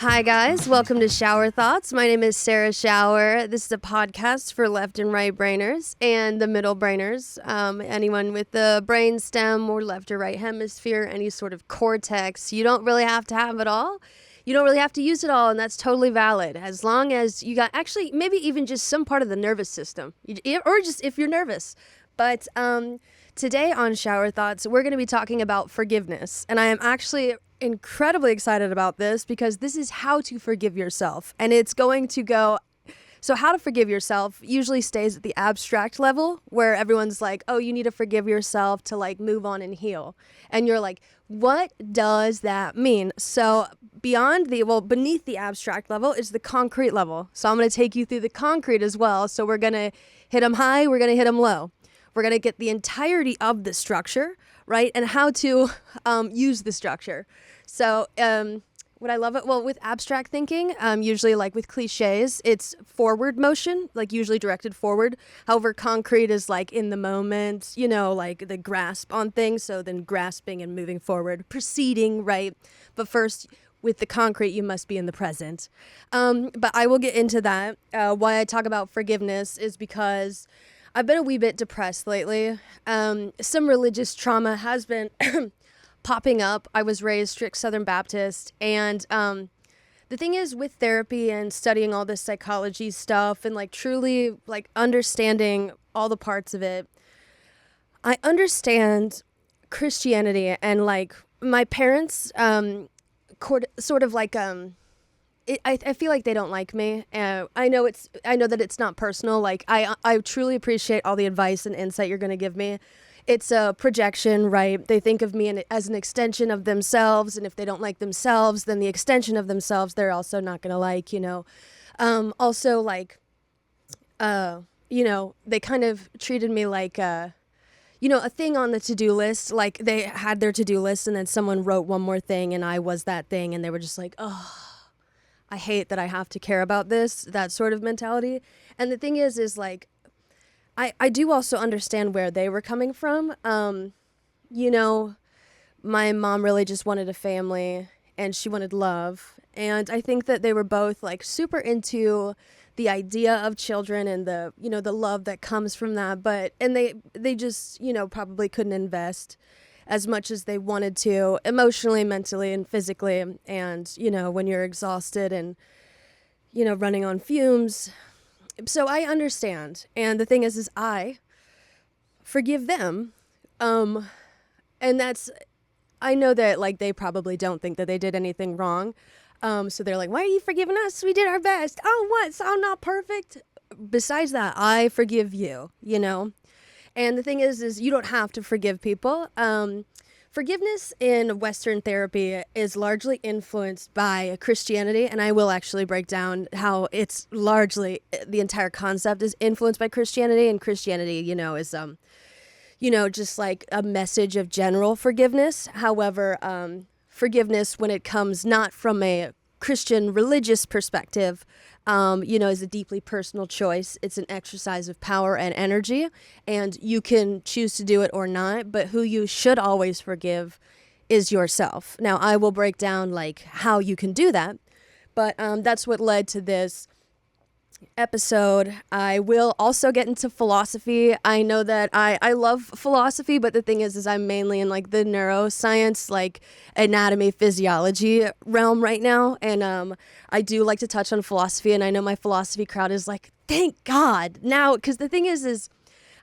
Hi guys, welcome to Schauer Thoughts. My name is Sarah Schauer. This is a podcast for left and right brainers and the middle brainers. Anyone with the brain stem or left or right hemisphere, any sort of cortex. You don't really have to have it all. You don't really have to use it all, and that's totally valid. As long as you got actually maybe even just some part of the nervous system, or just if you're nervous. But today on Schauer Thoughts, we're going to be talking about forgiveness, and I am actually incredibly excited about this because this is how to forgive yourself, and it's going to go. So how to forgive yourself usually stays at the abstract level where everyone's like, oh, you need to forgive yourself to like move on and heal. And you're like, what does that mean? So beneath the abstract level is the concrete level. So I'm going to take you through the concrete as well. So we're going to hit them high, we're going to hit them low. We're going to get the entirety of the structure, right? And how to use the structure. So what I love it, well, with abstract thinking, usually like with cliches, it's forward motion, like usually directed forward. However, concrete is like in the moment, you know, like the grasp on things. So then grasping and moving forward, proceeding, right? But first, with the concrete, you must be in the present. But I will get into that. Why I talk about forgiveness is because I've been a wee bit depressed lately. Some religious trauma has been popping up. I was raised strict Southern Baptist, and the thing is with therapy and studying all this psychology stuff and like truly like understanding all the parts of it, I understand Christianity and like my parents sort of like I feel like they don't like me. I know that it's not personal. Like I truly appreciate all the advice and insight you're going to give me. It's a projection, right? They think of me as an extension of themselves, and if they don't like themselves, then the extension of themselves they're also not going to like, you know. Also, like, you know, they kind of treated me like, you know, a thing on the to-do list. Like they had their to-do list, and then someone wrote one more thing, and I was that thing, and they were just like, oh, I hate that I have to care about this, that sort of mentality. And the thing is like, I do also understand where they were coming from. You know, my mom really just wanted a family and she wanted love. And I think that they were both like super into the idea of children and the, you know, the love that comes from that. And they just, you know, probably couldn't invest as much as they wanted to emotionally, mentally, and physically. And, you know, when you're exhausted and, you know, running on fumes. So I understand. And the thing is I forgive them. And I know that like they probably don't think that they did anything wrong. So they're like, why are you forgiving us? We did our best. Oh, what? So I'm not perfect. Besides that, I forgive you, you know? And the thing is you don't have to forgive people. Forgiveness in Western therapy is largely influenced by Christianity, and I will actually break down how it's largely, the entire concept is influenced by Christianity, and Christianity, you know, is, you know, just like a message of general forgiveness. However, forgiveness when it comes not from a Christian religious perspective, you know, is a deeply personal choice. It's an exercise of power and energy, and you can choose to do it or not, but who you should always forgive is yourself. Now, I will break down like how you can do that, but that's what led to this episode. I will also get into philosophy. I know that I love philosophy, but the thing is I'm mainly in like the neuroscience, like anatomy, physiology realm right now. And I do like to touch on philosophy, and I know my philosophy crowd is like, thank God now, because the thing is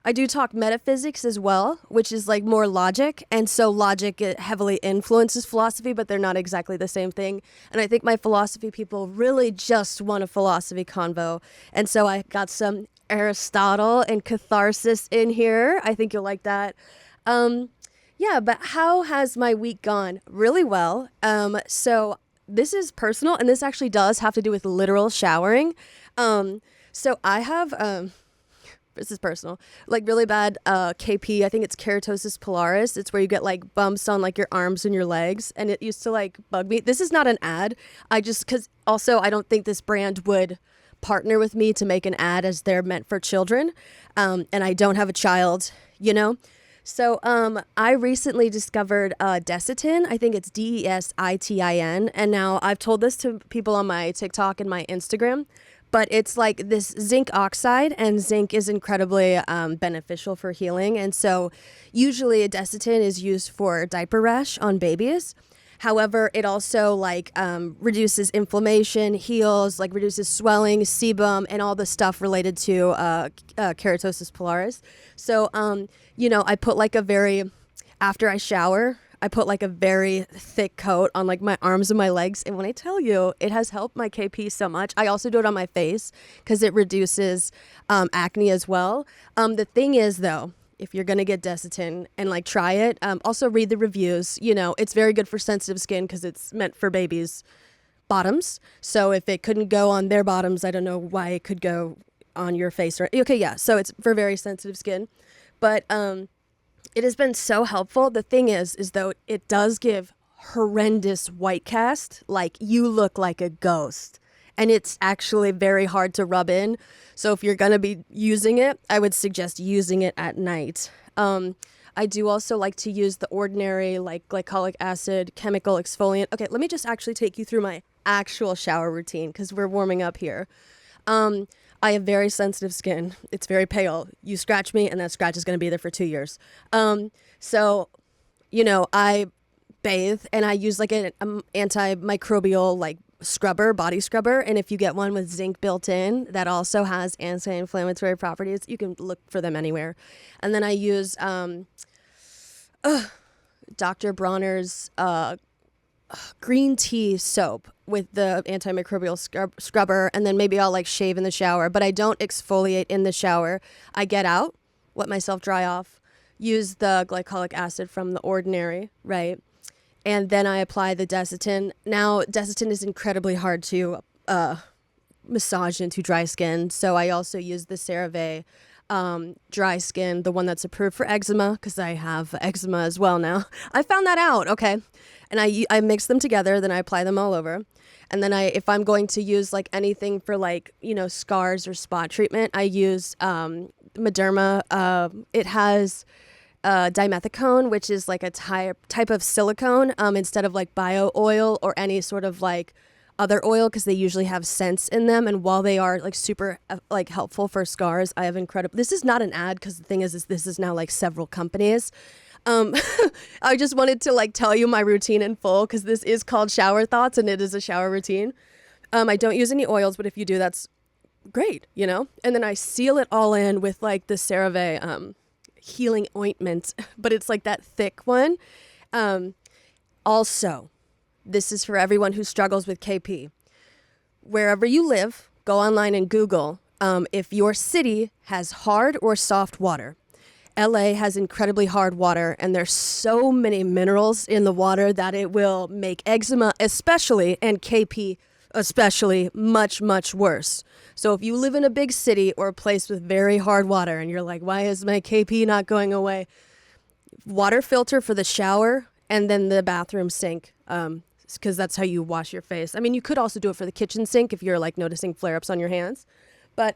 I do talk metaphysics as well, which is like more logic. And so logic heavily influences philosophy, but they're not exactly the same thing. And I think my philosophy people really just want a philosophy convo. And so I got some Aristotle and Catharsis in here. I think you'll like that. Yeah, but how has my week gone? Really well. So this is personal, and this actually does have to do with literal showering. So I have... this is personal, like really bad KP. I think it's keratosis pilaris. It's where you get like bumps on like your arms and your legs, and it used to like bug me. This is not an ad. Because also I don't think this brand would partner with me to make an ad as they're meant for children. And I don't have a child, you know? So I recently discovered Desitin. I think it's Desitin. And now I've told this to people on my TikTok and my Instagram. But it's like this zinc oxide, and zinc is incredibly beneficial for healing. And so usually a Desitin is used for diaper rash on babies. However, it also reduces inflammation, heals, reduces swelling, sebum, and all the stuff related to keratosis pilaris. So, I put after I shower, I put a very thick coat on my arms and my legs. And when I tell you, it has helped my KP so much. I also do it on my face because it reduces acne as well. The thing is, though, if you're going to get Desitin and try it, also read the reviews. It's very good for sensitive skin because it's meant for babies' bottoms. So if it couldn't go on their bottoms, I don't know why it could go on your face. Okay, yeah. So it's for very sensitive skin. But it has been so helpful. The thing is though, it does give horrendous white cast. You look like a ghost. And it's actually very hard to rub in. So if you're going to be using it, I would suggest using it at night. I do also like to use the ordinary glycolic acid chemical exfoliant. Okay, let me just actually take you through my actual shower routine because we're warming up here. I have very sensitive skin. It's very pale. You scratch me and that scratch is going to be there for 2 years. So, I bathe and I use an antimicrobial scrubber, body scrubber. And if you get one with zinc built in, that also has anti-inflammatory properties. You can look for them anywhere. And then I use Dr. Bronners green tea soap with the antimicrobial scrubber, and then maybe I'll shave in the shower, but I don't exfoliate in the shower. I get out, let myself dry off, use the glycolic acid from the ordinary, right? And then I apply the Desitin. Now, Desitin is incredibly hard to massage into dry skin, so I also use the CeraVe dry skin, the one that's approved for eczema, because I have eczema as well now. I found that out, okay? And I mix them together, then I apply them all over. And then if I'm going to use anything for scars or spot treatment, I use Mederma. It has dimethicone, which is a type of silicone instead of bio oil or any sort of other oil, because they usually have scents in them. And while they are super helpful for scars, I have incredible. This is not an ad, because the thing is this is now several companies. I just wanted to tell you my routine in full, because this is called Schauer Thoughts and it is a shower routine. I don't use any oils, but if you do, that's great, And then I seal it all in with the CeraVe healing ointment, but it's that thick one. Also, this is for everyone who struggles with KP. Wherever you live, go online and Google if your city has hard or soft water. LA has incredibly hard water, and there's so many minerals in the water that it will make eczema especially, and KP especially, much, much worse. So if you live in a big city or a place with very hard water and you're why is my KP not going away? Water filter for the shower and then the bathroom sink, because that's how you wash your face. I mean, you could also do it for the kitchen sink if you're noticing flare-ups on your hands. But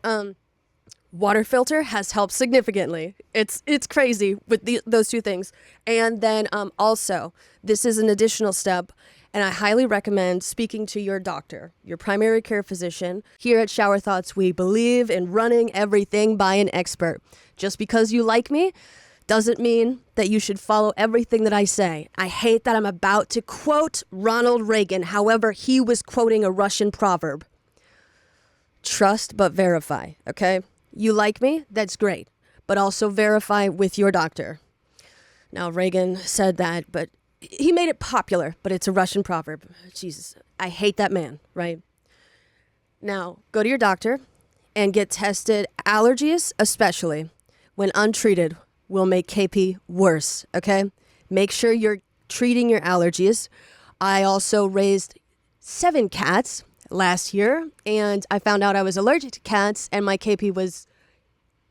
water filter has helped significantly. It's crazy with those two things. And then also, this is an additional step, and I highly recommend speaking to your doctor, your primary care physician. Here at Schauer Thoughts, we believe in running everything by an expert. Just because you like me doesn't mean that you should follow everything that I say. I hate that I'm about to quote Ronald Reagan. However, he was quoting a Russian proverb. Trust but verify, okay? You like me? That's great. But also verify with your doctor. Now, Reagan said that, but he made it popular, but it's a Russian proverb. Jesus, I hate that man, right? Now, go to your doctor and get tested. Allergies, especially when untreated, will make KP worse, okay? Make sure you're treating your allergies. I also raised 7 cats last year, and I found out I was allergic to cats, and my KP was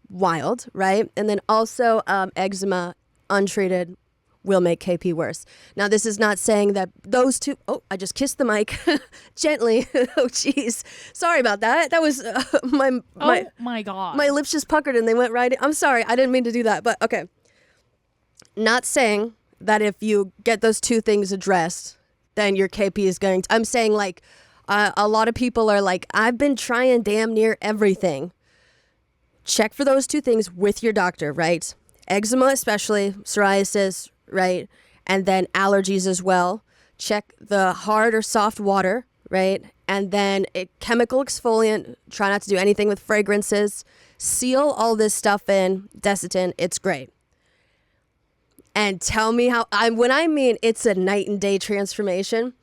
wild, right? And then also eczema, untreated, will make KP worse. Now, this is not saying that those two... Oh, I just kissed the mic gently. Oh, jeez. Sorry about that. That was my God. My lips just puckered and they went right in. I'm sorry. I didn't mean to do that, but okay. Not saying that if you get those two things addressed, then your KP is going to, I'm saying like, a lot of people are like, I've been trying damn near everything. Check for those two things with your doctor, right? Eczema especially, psoriasis, right? And then allergies as well. Check the hard or soft water, right? And then a chemical exfoliant. Try not to do anything with fragrances. Seal all this stuff in. Desitin, it's great. And tell me how, when I mean it's a night and day transformation,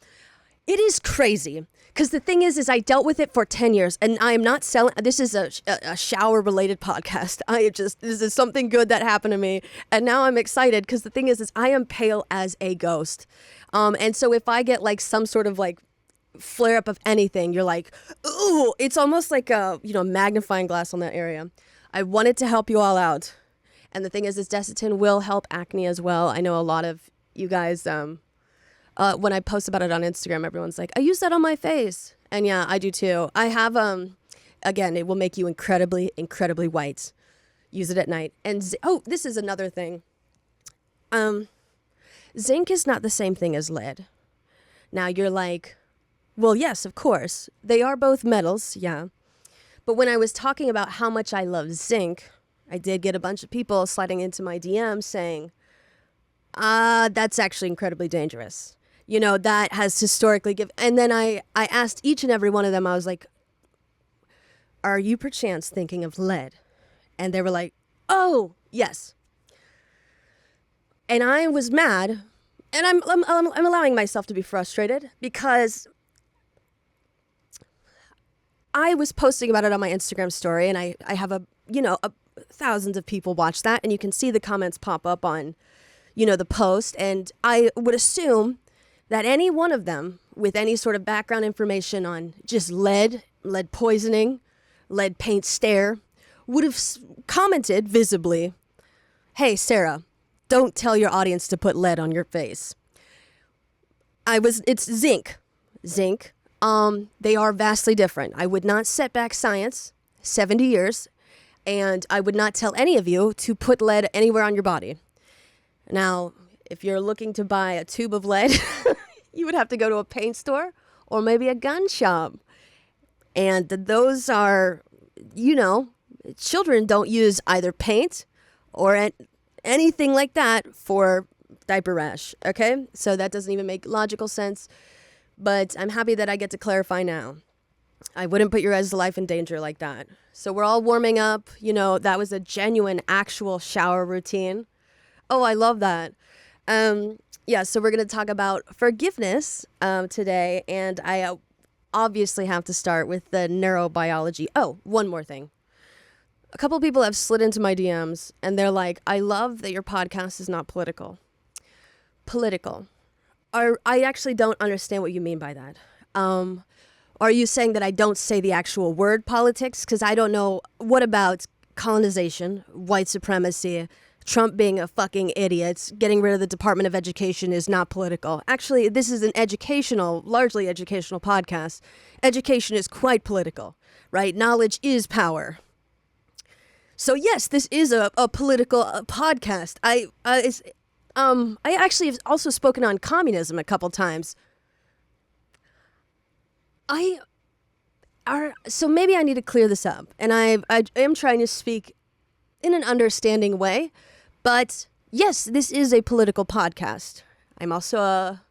it is crazy. Because the thing is I dealt with it for 10 years and I am not selling. This is a shower related podcast. This is something good that happened to me. And now I'm excited because the thing is I am pale as a ghost. And so if I get like some sort of like flare up of anything, you're like, ooh, it's almost like a, magnifying glass on that area. I wanted to help you all out. And the thing is Desitin will help acne as well. I know a lot of you guys, when I post about it on Instagram, everyone's like, I use that on my face. And yeah, I do too. I have, again, it will make you incredibly, incredibly white. Use it at night. And, this is another thing. Zinc is not the same thing as lead. Now you're like, well, yes, of course. They are both metals, yeah. But when I was talking about how much I love zinc, I did get a bunch of people sliding into my DMs saying, that's actually incredibly dangerous. That has historically given. And then I asked each and every one of them, I was like, are you perchance thinking of lead? And they were like, oh, yes. And I was mad. And I'm allowing myself to be frustrated because I was posting about it on my Instagram story. And I have thousands of people watch that. And you can see the comments pop up on, the post. And I would assume that any one of them with any sort of background information on just lead poisoning, lead paint stare, would have commented visibly, hey, Sarah, don't tell your audience to put lead on your face. It's zinc. Zinc. They are vastly different. I would not set back science 70 years, and I would not tell any of you to put lead anywhere on your body. Now, if you're looking to buy a tube of lead, you would have to go to a paint store or maybe a gun shop. And those are, children don't use either paint or anything like that for diaper rash, okay? So that doesn't even make logical sense. But I'm happy that I get to clarify now. I wouldn't put your guys' life in danger like that. So we're all warming up. That was a genuine, actual shower routine. Oh, I love that. So we're going to talk about forgiveness today, and I obviously have to start with the neurobiology. Oh, one more thing. A couple people have slid into my DMs, and they're like, I love that your podcast is not political. Political. I actually don't understand what you mean by that. Are you saying that I don't say the actual word politics? Because I don't know. What about colonization, white supremacy, Trump being a fucking idiot, getting rid of the Department of Education is not political. Actually, this is an largely educational podcast. Education is quite political, right? Knowledge is power. So yes, this is a political podcast. I actually have also spoken on communism a couple times. So maybe I need to clear this up, and I am trying to speak in an understanding way. But yes, this is a political podcast. I'm also a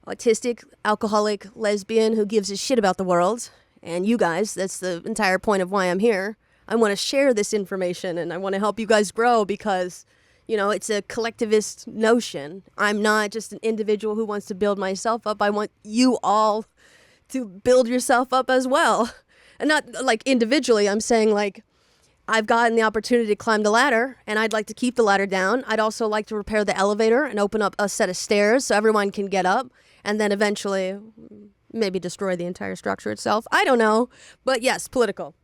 autistic, alcoholic, lesbian who gives a shit about the world. And you guys, that's the entire point of why I'm here. I want to share this information and I want to help you guys grow because, it's a collectivist notion. I'm not just an individual who wants to build myself up. I want you all to build yourself up as well. And not like individually, I'm saying like, I've gotten the opportunity to climb the ladder, and I'd like to keep the ladder down. I'd also like to repair the elevator and open up a set of stairs so everyone can get up, and then eventually maybe destroy the entire structure itself. I don't know. But yes, political.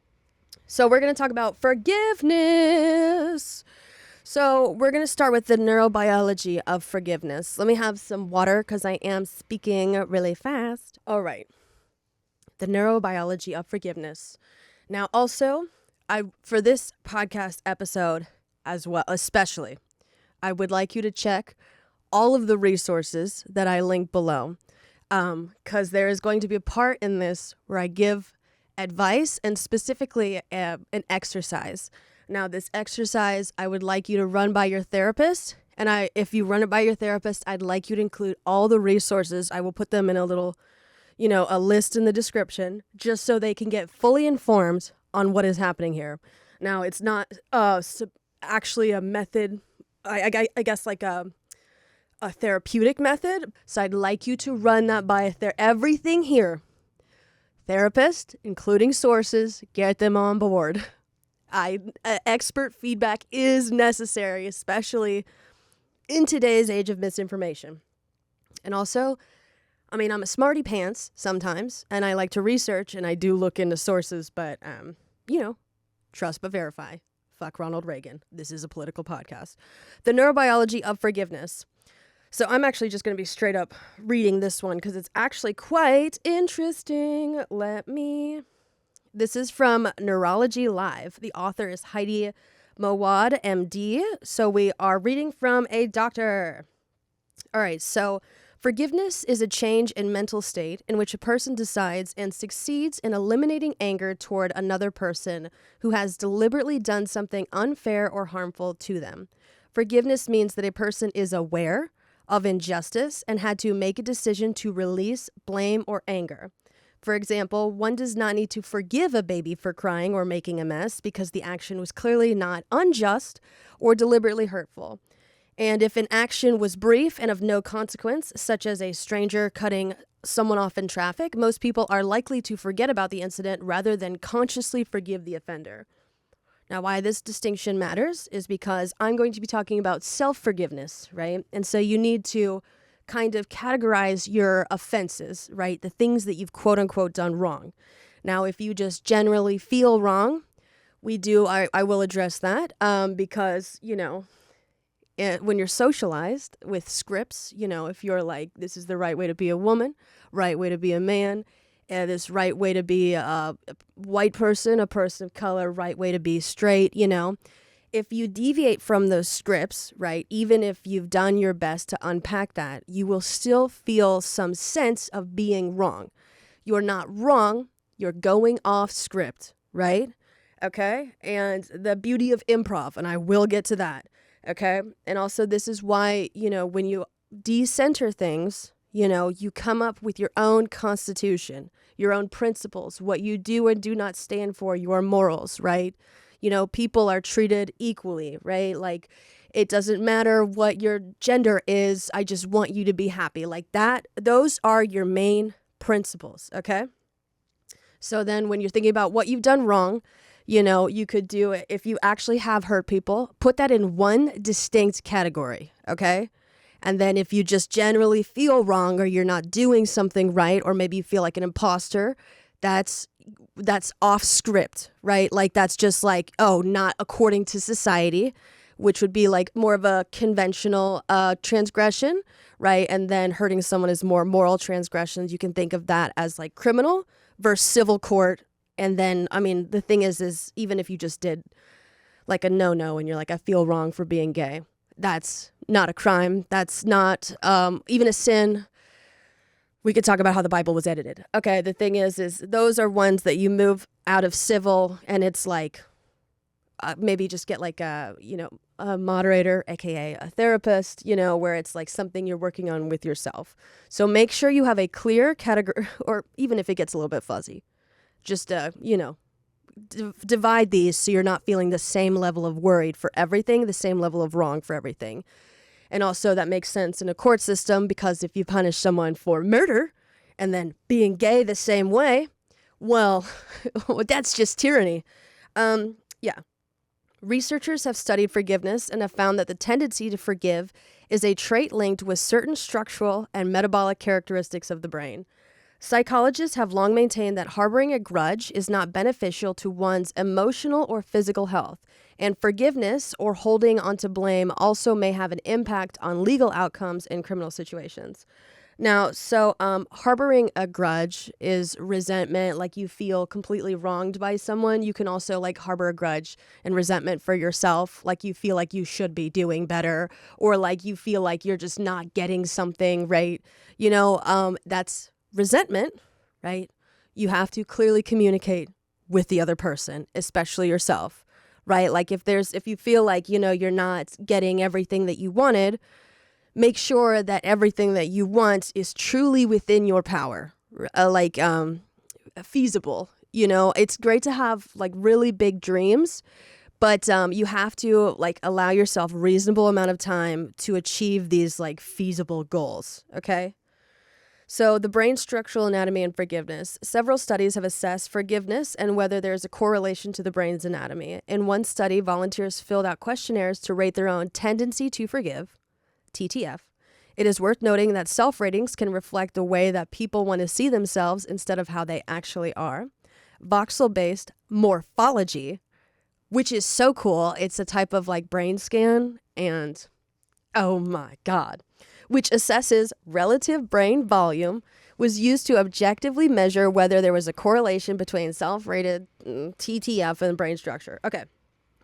So we're going to talk about forgiveness. So we're going to start with the neurobiology of forgiveness. Let me have some water because I am speaking really fast. All right. The neurobiology of forgiveness. Now also, for this podcast episode as well, especially, I would like you to check all of the resources that I link below, because there is going to be a part in this where I give advice and specifically an exercise. Now, this exercise I would like you to run by your therapist, and if you run it by your therapist, I'd like you to include all the resources. I will put them in a little, a list in the description, just so they can get fully informed on what is happening here. Now, it's not actually a method, I guess like a therapeutic method. So I'd like you to run that by everything here. Therapist, including sources, get them on board. Expert feedback is necessary, especially in today's age of misinformation. And also, I'm a smarty pants sometimes, and I like to research, and I do look into sources, but, trust but verify. Fuck Ronald Reagan. This is a political podcast. The Neurobiology of Forgiveness. So I'm actually just going to be straight up reading this one because it's actually quite interesting. This is from Neurology Live. The author is Heidi Mawad, MD. So we are reading from a doctor. All right, so forgiveness is a change in mental state in which a person decides and succeeds in eliminating anger toward another person who has deliberately done something unfair or harmful to them. Forgiveness means that a person is aware of injustice and had to make a decision to release blame or anger. For example, one does not need to forgive a baby for crying or making a mess because the action was clearly not unjust or deliberately hurtful. And if an action was brief and of no consequence, such as a stranger cutting someone off in traffic, most people are likely to forget about the incident rather than consciously forgive the offender. Now, why this distinction matters is because I'm going to be talking about self-forgiveness, right? And so you need to kind of categorize your offenses, right? The things that you've quote unquote done wrong. Now, if you just generally feel wrong, I will address that because, when you're socialized with scripts, if you're like, this is the right way to be a woman, right way to be a man, this right way to be a white person, a person of color, right way to be straight, if you deviate from those scripts, right, even if you've done your best to unpack that, you will still feel some sense of being wrong. You're not wrong, you're going off script, right? Okay? And the beauty of improv, and I will get to that, okay? And also this is why, when you decenter things, you come up with your own constitution, your own principles, what you do and do not stand for, your morals, right? People are treated equally, right? Like, it doesn't matter what your gender is. I just want you to be happy. Like that, those are your main principles, okay? So then when you're thinking about what you've done wrong, you could do it. If you actually have hurt people, put that in one distinct category, okay? And then if you just generally feel wrong or you're not doing something right, or maybe you feel like an imposter, that's off script, right? Like that's just like, not according to society, which would be like more of a conventional transgression, right? And then hurting someone is more moral transgressions. You can think of that as like criminal versus civil court. And then, the thing is even if you just did like a no and you're like, I feel wrong for being gay, that's not a crime. That's not even a sin. We could talk about how the Bible was edited. Okay, the thing is those are ones that you move out of civil, and it's like maybe just get like a moderator, aka a therapist, where it's like something you're working on with yourself. So make sure you have a clear category, or even if it gets a little bit fuzzy, just divide these so you're not feeling the same level of worried for everything, the same level of wrong for everything. And also that makes sense in a court system, because if you punish someone for murder and then being gay the same way, well, that's just tyranny. Researchers have studied forgiveness and have found that the tendency to forgive is a trait linked with certain structural and metabolic characteristics of the brain. Psychologists have long maintained that harboring a grudge is not beneficial to one's emotional or physical health, and forgiveness or holding onto blame also may have an impact on legal outcomes in criminal situations. Now, so harboring a grudge is resentment, like you feel completely wronged by someone. You can also like harbor a grudge and resentment for yourself, like you feel like you should be doing better, or like you feel like you're just not getting something right. That's resentment, right? You have to clearly communicate with the other person, especially yourself, right? Like if you feel like, you're not getting everything that you wanted, make sure that everything that you want is truly within your power, feasible. It's great to have like really big dreams, but you have to like allow yourself a reasonable amount of time to achieve these like feasible goals. Okay. So the brain structural anatomy and forgiveness. Several studies have assessed forgiveness and whether there's a correlation to the brain's anatomy. In one study, volunteers filled out questionnaires to rate their own tendency to forgive, TTF. It is worth noting that self-ratings can reflect the way that people want to see themselves instead of how they actually are. Voxel-based morphology, which is so cool. It's a type of like brain scan and oh my God, which assesses relative brain volume, was used to objectively measure whether there was a correlation between self-rated TTF and brain structure. Okay.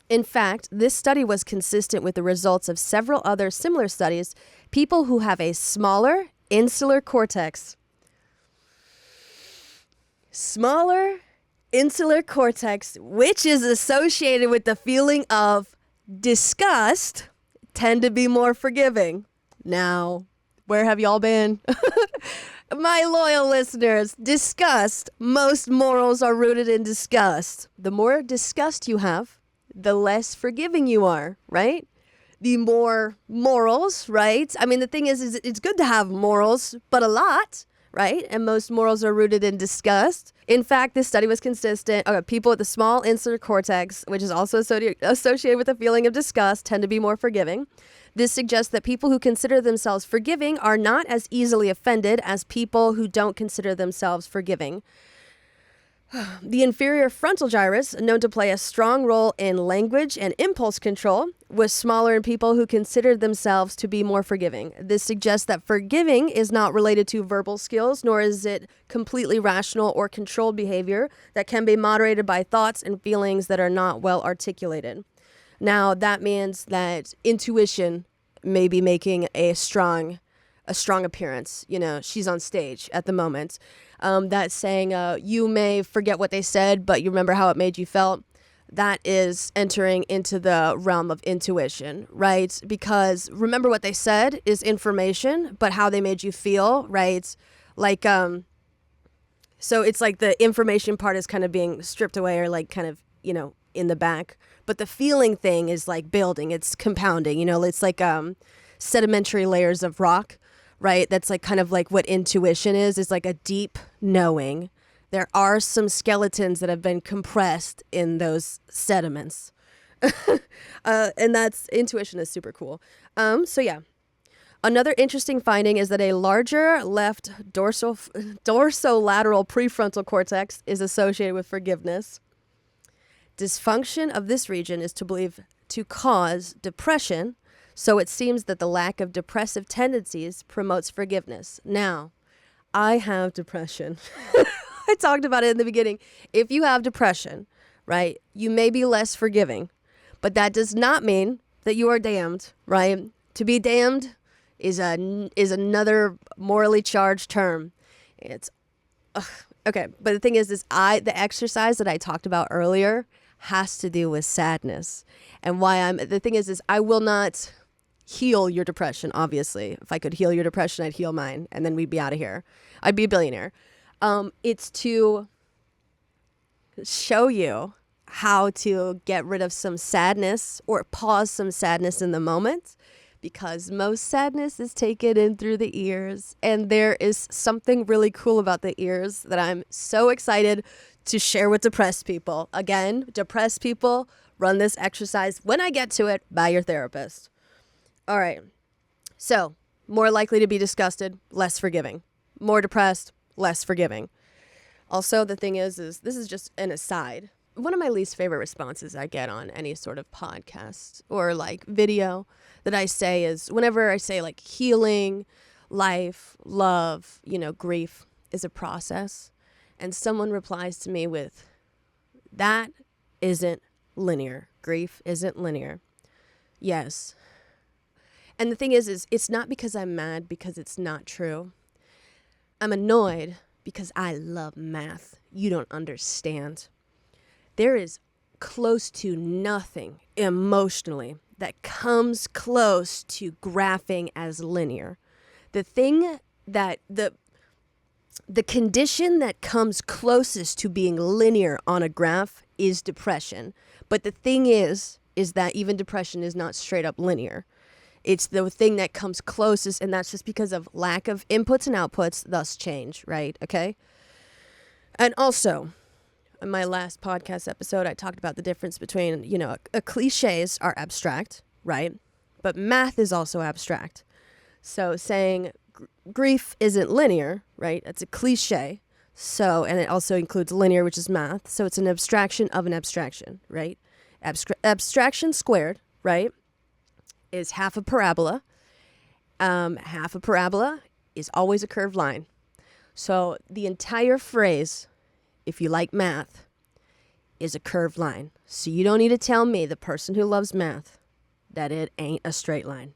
In fact, this study was consistent with the results of several other similar studies. People who have a smaller insular cortex, which is associated with the feeling of disgust, tend to be more forgiving. Now, where have y'all been? My loyal listeners, disgust. Most morals are rooted in disgust. The more disgust you have, the less forgiving you are, right? The more morals, right? I mean, the thing is it's good to have morals, but a lot, right? And most morals are rooted in disgust. In fact, this study was consistent. Okay, people with the small insular cortex, which is also associated with a feeling of disgust, tend to be more forgiving. This suggests that people who consider themselves forgiving are not as easily offended as people who don't consider themselves forgiving. The inferior frontal gyrus, known to play a strong role in language and impulse control, was smaller in people who considered themselves to be more forgiving. This suggests that forgiving is not related to verbal skills, nor is it completely rational or controlled behavior that can be moderated by thoughts and feelings that are not well articulated. Now, that means that intuition may be making a strong appearance. She's on stage at the moment. That's saying you may forget what they said, but you remember how it made you felt. That is entering into the realm of intuition, right? Because remember what they said is information, but how they made you feel, right? Like, so it's like the information part is kind of being stripped away or like kind of, in the back. But the feeling thing is like building, it's compounding, it's like sedimentary layers of rock, right? That's like kind of like what intuition is like a deep knowing. There are some skeletons that have been compressed in those sediments. And that's intuition is super cool. So yeah. Another interesting finding is that a larger left dorsolateral prefrontal cortex is associated with forgiveness. Dysfunction of this region is to believe to cause depression, so it seems that the lack of depressive tendencies promotes forgiveness. Now, I have depression. I talked about it in the beginning. If you have depression, right, you may be less forgiving, but that does not mean that you are damned, right? To be damned is another morally charged term. It's okay, but the thing is the exercise that I talked about earlier has to do with sadness. And the thing is I will not heal your depression, obviously. If I could heal your depression, I'd heal mine, and then we'd be out of here. I'd be a billionaire. It's to show you how to get rid of some sadness or pause some sadness in the moment, because most sadness is taken in through the ears. And there is something really cool about the ears that I'm so excited to share with depressed people. Again, depressed people, run this exercise when I get to it by your therapist. All right. So, more likely to be disgusted, less forgiving. More depressed, less forgiving. Also, the thing is this is just an aside. One of my least favorite responses I get on any sort of podcast or like video that I say is whenever I say like healing, life, love, grief is a process. And someone replies to me with, that isn't linear. Grief isn't linear. Yes. And the thing is it's not because I'm mad because it's not true. I'm annoyed because I love math. You don't understand. There is close to nothing emotionally that comes close to graphing as linear. The thing that the condition that comes closest to being linear on a graph is depression. But the thing is that even depression is not straight up linear. It's the thing that comes closest, and that's just because of lack of inputs and outputs, thus change, right? Okay? And also, in my last podcast episode, I talked about the difference between, cliches are abstract, right? But math is also abstract. So saying grief isn't linear, right? That's a cliche. So, and it also includes linear, which is math. So it's an abstraction of an abstraction, right? Abstraction squared, right, is half a parabola. Half a parabola is always a curved line. So the entire phrase, if you like math, is a curved line. So you don't need to tell me, the person who loves math, that it ain't a straight line.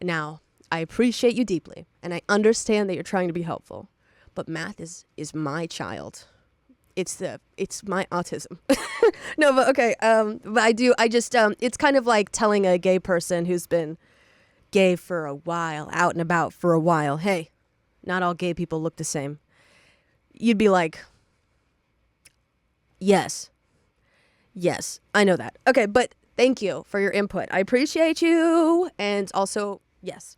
Now, I appreciate you deeply, and I understand that you're trying to be helpful, but math is my child. It's my autism. No, but okay. But it's kind of like telling a gay person who's been gay for a while, out and about for a while, hey, not all gay people look the same. You'd be like, yes, I know that. Okay, but thank you for your input. I appreciate you. And also, yes.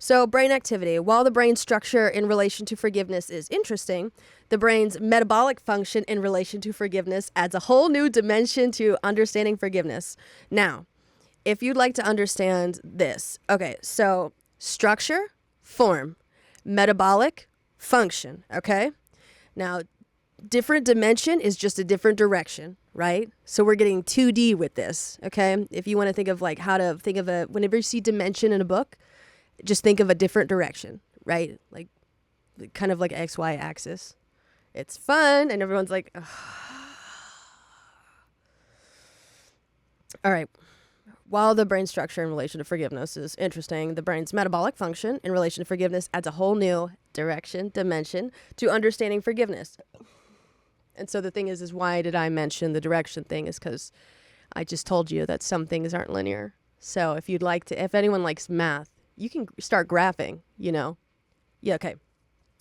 So brain activity. While the brain structure in relation to forgiveness is interesting, the brain's metabolic function in relation to forgiveness adds a whole new dimension to understanding forgiveness. Now, if you'd like to understand this, okay, so structure, form, metabolic, function, okay? Now, different dimension is just a different direction, right? So we're getting 2D with this, okay? If you want to think of like how to think of whenever you see dimension in a book, just think of a different direction, right? Like kind of like XY axis. It's fun. And everyone's like, ugh. All right. While the brain structure in relation to forgiveness is interesting, the brain's metabolic function in relation to forgiveness adds a whole new dimension to understanding forgiveness. And so the thing is why did I mention the direction thing is because I just told you that some things aren't linear. So if anyone likes math, you can start graphing, Yeah, okay.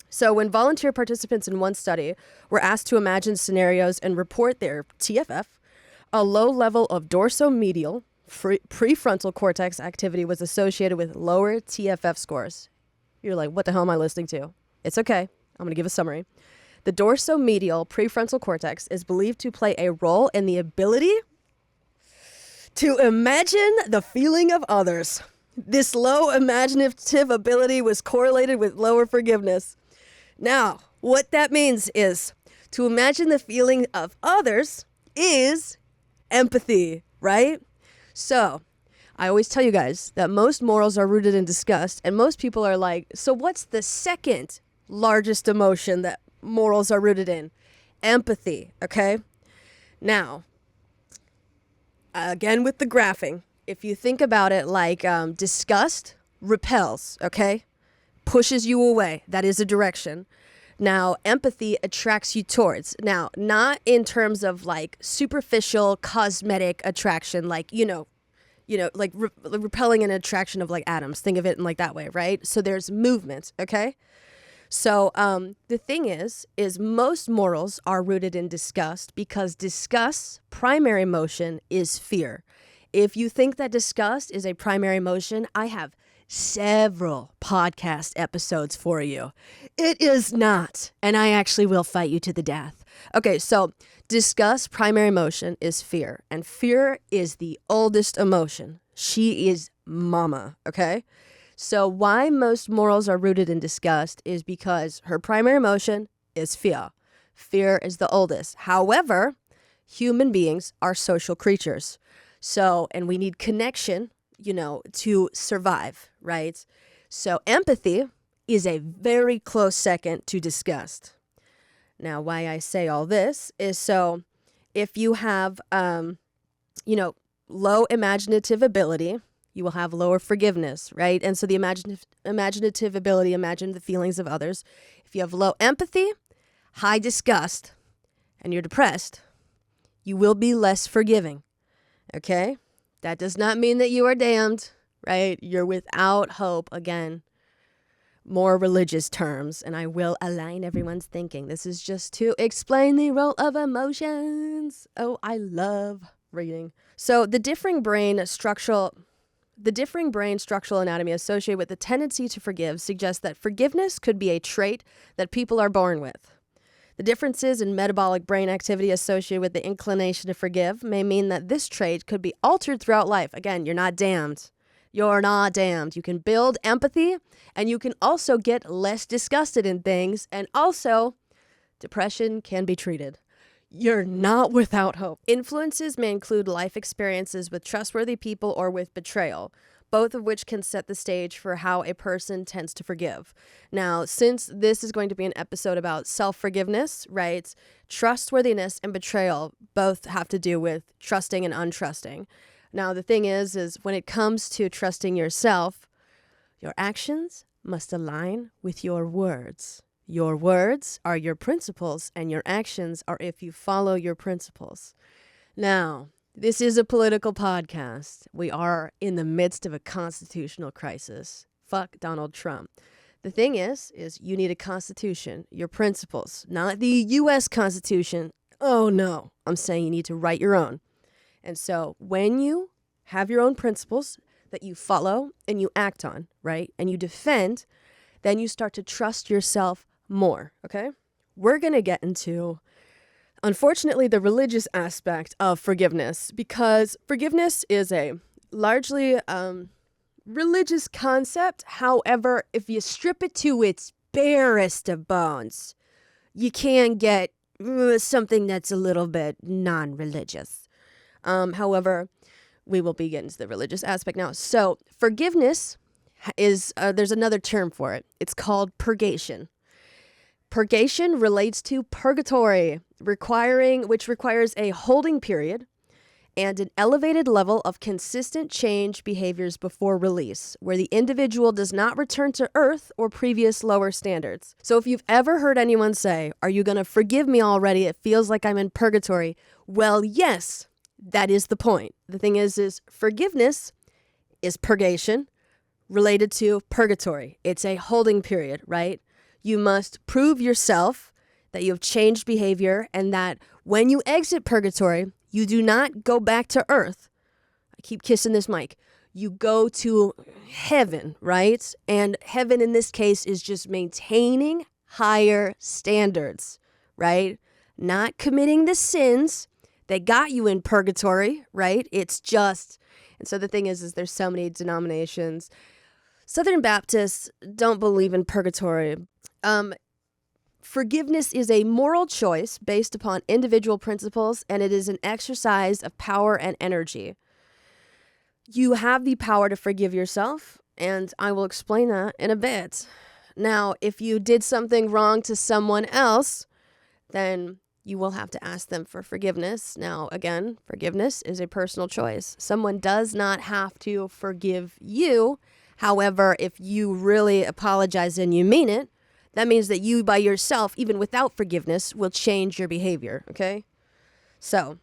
So when volunteer participants in one study were asked to imagine scenarios and report their TFF, a low level of dorsomedial prefrontal cortex activity was associated with lower TFF scores. You're like, what the hell am I listening to? It's okay. I'm going to give a summary. The dorsomedial prefrontal cortex is believed to play a role in the ability to imagine the feeling of others. This low imaginative ability was correlated with lower forgiveness. Now, what that means is to imagine the feeling of others is empathy, right? So, I always tell you guys that most morals are rooted in disgust, and most people are like, so what's the second largest emotion that morals are rooted in? Empathy, okay? Now, again with the graphing, if you think about it like disgust repels, okay? Pushes you away. That is a direction. Now, empathy attracts you towards. Now, not in terms of like superficial cosmetic attraction, like, like repelling an attraction of like atoms. Think of it in like that way, right? So there's movement, okay? So the thing is most morals are rooted in disgust because disgust's primary emotion is fear. If you think that disgust is a primary emotion, I have several podcast episodes for you. It is not, and I actually will fight you to the death. Okay, so disgust, primary emotion is fear, and fear is the oldest emotion. She is mama, okay? So why most morals are rooted in disgust is because her primary emotion is fear. Fear is the oldest. However, human beings are social creatures. So, and we need connection, to survive, right? So empathy is a very close second to disgust. Now, why I say all this is so if you have, low imaginative ability, you will have lower forgiveness, right? And so the imaginative ability, imagine the feelings of others. If you have low empathy, high disgust, and you're depressed, you will be less forgiving, okay? That does not mean that you are damned, right? You're without hope. Again, more religious terms, and I will align everyone's thinking. This is just to explain the role of emotions. Oh, I love reading. So the differing brain structural anatomy associated with the tendency to forgive suggests that forgiveness could be a trait that people are born with. The differences in metabolic brain activity associated with the inclination to forgive may mean that this trait could be altered throughout life. Again, you're not damned. You're not damned. You can build empathy, and you can also get less disgusted in things, and also depression can be treated. You're not without hope. Influences may include life experiences with trustworthy people or with betrayal, both of which can set the stage for how a person tends to forgive. Now, since this is going to be an episode about self-forgiveness, right, trustworthiness and betrayal both have to do with trusting and untrusting. Now, the thing is when it comes to trusting yourself, your actions must align with your words. Your words are your principles, and your actions are if you follow your principles. Now, this is a political podcast. We are in the midst of a constitutional crisis. Fuck Donald Trump. The thing is you need a constitution, your principles, not the U.S. Constitution. Oh, no. I'm saying you need to write your own. And so when you have your own principles that you follow and you act on, right, and you defend, then you start to trust yourself more, okay? We're going to get into, unfortunately, the religious aspect of forgiveness, because forgiveness is a largely religious concept. However, if you strip it to its barest of bones, you can get something that's a little bit non-religious. However, we will be getting to the religious aspect now. So forgiveness is, there's another term for it. It's called purgation. Purgation relates to purgatory, which requires a holding period and an elevated level of consistent change behaviors before release, where the individual does not return to earth or previous lower standards. So if you've ever heard anyone say, "Are you going to forgive me already? It feels like I'm in purgatory." Well, yes, that is the point. The thing is forgiveness is purgation related to purgatory. It's a holding period, right? You must prove yourself that you have changed behavior and that when you exit purgatory, you do not go back to earth. I keep kissing this mic. You go to heaven, right? And heaven in this case is just maintaining higher standards, right? Not committing the sins that got you in purgatory, right? It's just, and so the thing is there's so many denominations. Southern Baptists don't believe in purgatory. Forgiveness is a moral choice based upon individual principles, and it is an exercise of power and energy. You have the power to forgive yourself, and I will explain that in a bit. Now, if you did something wrong to someone else, then you will have to ask them for forgiveness. Now, again, forgiveness is a personal choice. Someone does not have to forgive you. However, if you really apologize and you mean it, that means that you by yourself, even without forgiveness, will change your behavior, okay? So,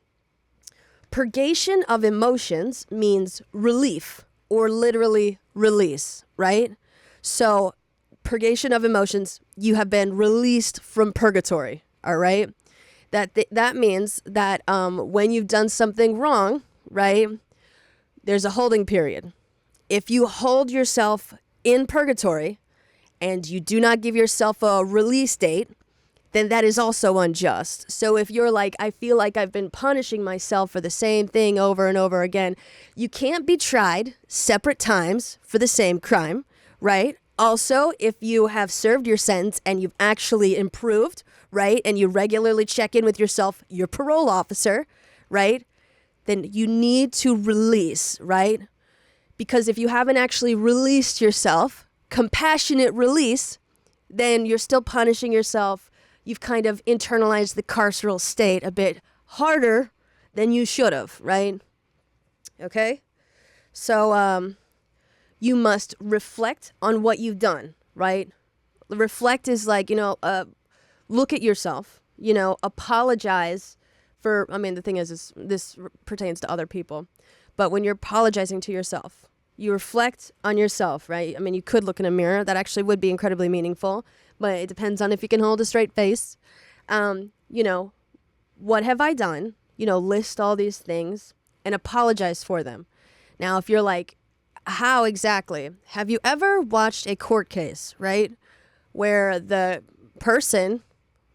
purgation of emotions means relief or literally release, right? So, purgation of emotions, you have been released from purgatory, all right? That means that when you've done something wrong, right, there's a holding period. If you hold yourself in purgatory and you do not give yourself a release date, then that is also unjust. So if you're like, I feel like I've been punishing myself for the same thing over and over again, you can't be tried separate times for the same crime, right? Also, if you have served your sentence and you've actually improved, right, and you regularly check in with yourself, your parole officer, right, then you need to release, right? Because if you haven't actually released yourself compassionate release, then you're still punishing yourself. You've kind of internalized the carceral state a bit harder than you should have, right? Okay? So you must reflect on what you've done, right? Reflect is like, look at yourself, apologize for, the thing is this pertains to other people, but when you're apologizing to yourself, you reflect on yourself, right? You could look in a mirror. That actually would be incredibly meaningful, but it depends on if you can hold a straight face. What have I done? List all these things and apologize for them. Now, if you're like, how exactly? Have you ever watched a court case, right? Where the person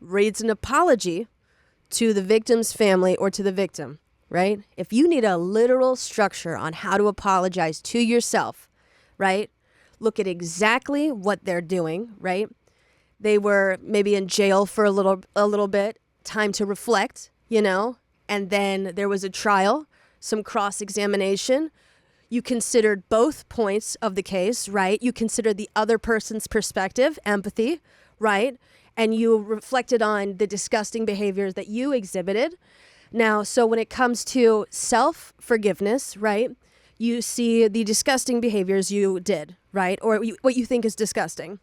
reads an apology to the victim's family or to the victim, right? If you need a literal structure on how to apologize to yourself, right? Look at exactly what they're doing, right? They were maybe in jail for a little bit, time to reflect, and then there was a trial, some cross-examination. You considered both points of the case, right? You considered the other person's perspective, empathy, right? And you reflected on the disgusting behaviors that you exhibited. Now, so when it comes to self-forgiveness, right, you see the disgusting behaviors you did, right, or what you think is disgusting.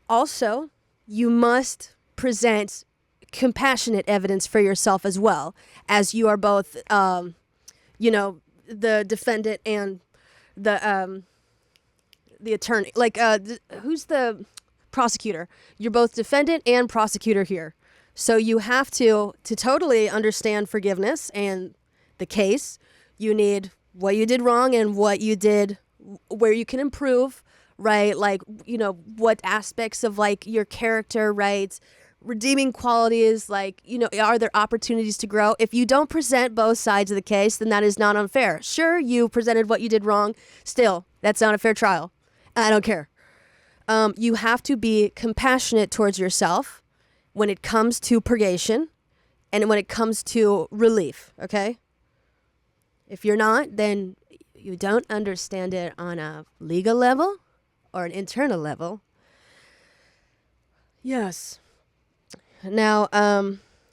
Also, you must present compassionate evidence for yourself as well, as you are both, the defendant and the attorney. Like, who's the prosecutor? You're both defendant and prosecutor here. So you have to totally understand forgiveness and the case, you need what you did wrong and what you did, where you can improve, right? Like, what aspects of like your character, right? Redeeming qualities, like, are there opportunities to grow? If you don't present both sides of the case, then that is not unfair. Sure, you presented what you did wrong. Still, that's not a fair trial. I don't care. You have to be compassionate towards yourself when it comes to purgation and when it comes to relief, okay? If you're not, then you don't understand it on a legal level or an internal level. Yes. Now,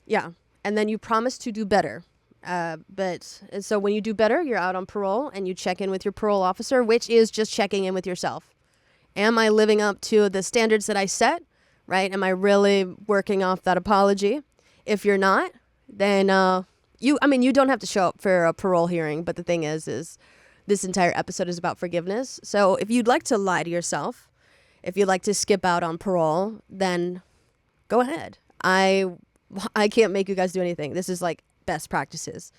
yeah, and then you promise to do better. And so when you do better, you're out on parole and you check in with your parole officer, which is just checking in with yourself. Am I living up to the standards that I set, right? Am I really working off that apology? If you're not, then you don't have to show up for a parole hearing, but the thing is this entire episode is about forgiveness. So if you'd like to lie to yourself, if you'd like to skip out on parole, then go ahead. I can't make you guys do anything. This is like best practices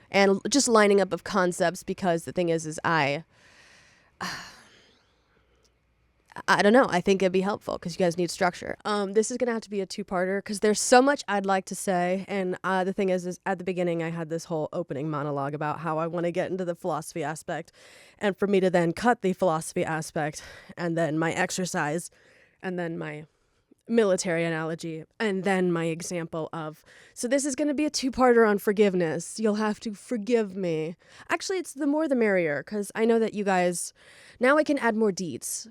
and just lining up of concepts, because the thing is I don't know. I think it'd be helpful because you guys need structure. This is going to have to be a two-parter because there's so much I'd like to say. And the thing is at the beginning, I had this whole opening monologue about how I want to get into the philosophy aspect, and for me to then cut the philosophy aspect and then my exercise and then my military analogy and then my example of, so this is going to be a two-parter on forgiveness. You'll have to forgive me. Actually, it's the more the merrier, because I know that you guys, now I can add more deets.